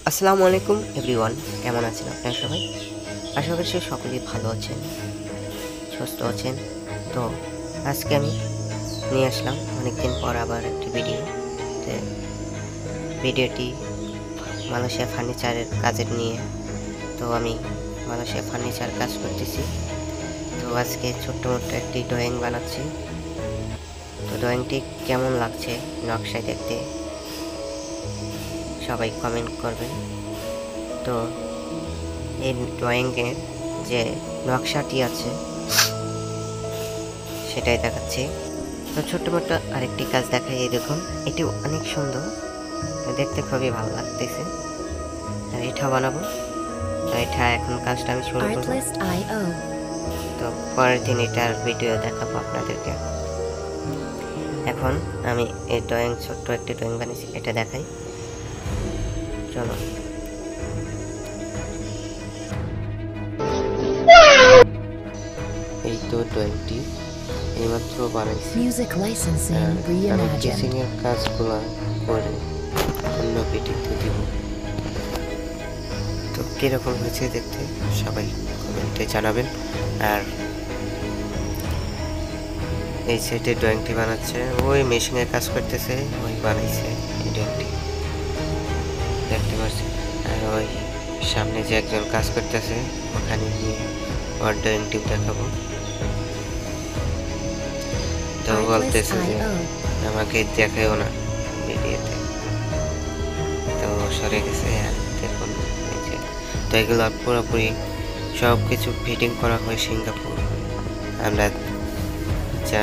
আসসালামু আলাইকুম এভরিওয়ান, কেমন আছেন আপনারা সবাই? আশা করছি সকলেই ভালো আছেন, সুস্থ আছেন। তো আজকে আমি নিয়ে আসলাম অনেকদিন পর আবার একটি ভিডিওটি মালয়েশিয়া ফার্নিচারের কাজের নিয়ে। তো আমি মালয়েশিয়া ফার্নিচার কাজ করতেছি। তো আজকে ছোট্ট মোট্ট একটি ড্রয়িং বানাচ্ছি। তো ড্রয়িংটি কেমন লাগছে নকশায় দেখতে সবাই কমেন্ট করবেন। তো এই ড্রয়িংয়ের যে নকশাটি আছে সেটাই দেখাচ্ছি। তো ছোট্ট মোট্ট আরেকটি কাজ দেখাই, এই দেখুন, এটি অনেক সুন্দর, দেখতে খুবই ভালো লাগতেছে। আর এটা বানাবো, তো এটা এখন কাজটা আমি শুরু করবো। তো পরের দিন এটার ভিডিও দেখাবো আপনাদেরকে। এখন আমি এই ছোট্ট একটি ড্রয়িং বানিয়েছি, এটা দেখাই, চলো। এই তো ড্রয়িংটি এইমাত্র বানাইছি। আমি টিচিং এর কাজগুলো করে অন্য ভিডিওতে দিব। তো কিরকম হয়েছে দেখতে সবাই কমেন্টে জানাবেন। আর এই সাইডে ড্রয়িংটি বানাচ্ছে, ওই মেশিনে কাজ করতেছে, ওই বানাইছে এই ড্রয়িংটি দেখতে পাচ্ছি। আর ওই সামনে যে একজন কাজ করতেছে ওখানে গিয়ে ওর ড্রয়িংটি দেখাবো। তো বলতেছে যে আমাকে দেখাইও না ভিডিওতে, তো সরে গেছে। আর দেখুন, তো এগুলো পুরোপুরি সব কিছু ফিটিং করা হয় সিঙ্গাপুর। আমরা যা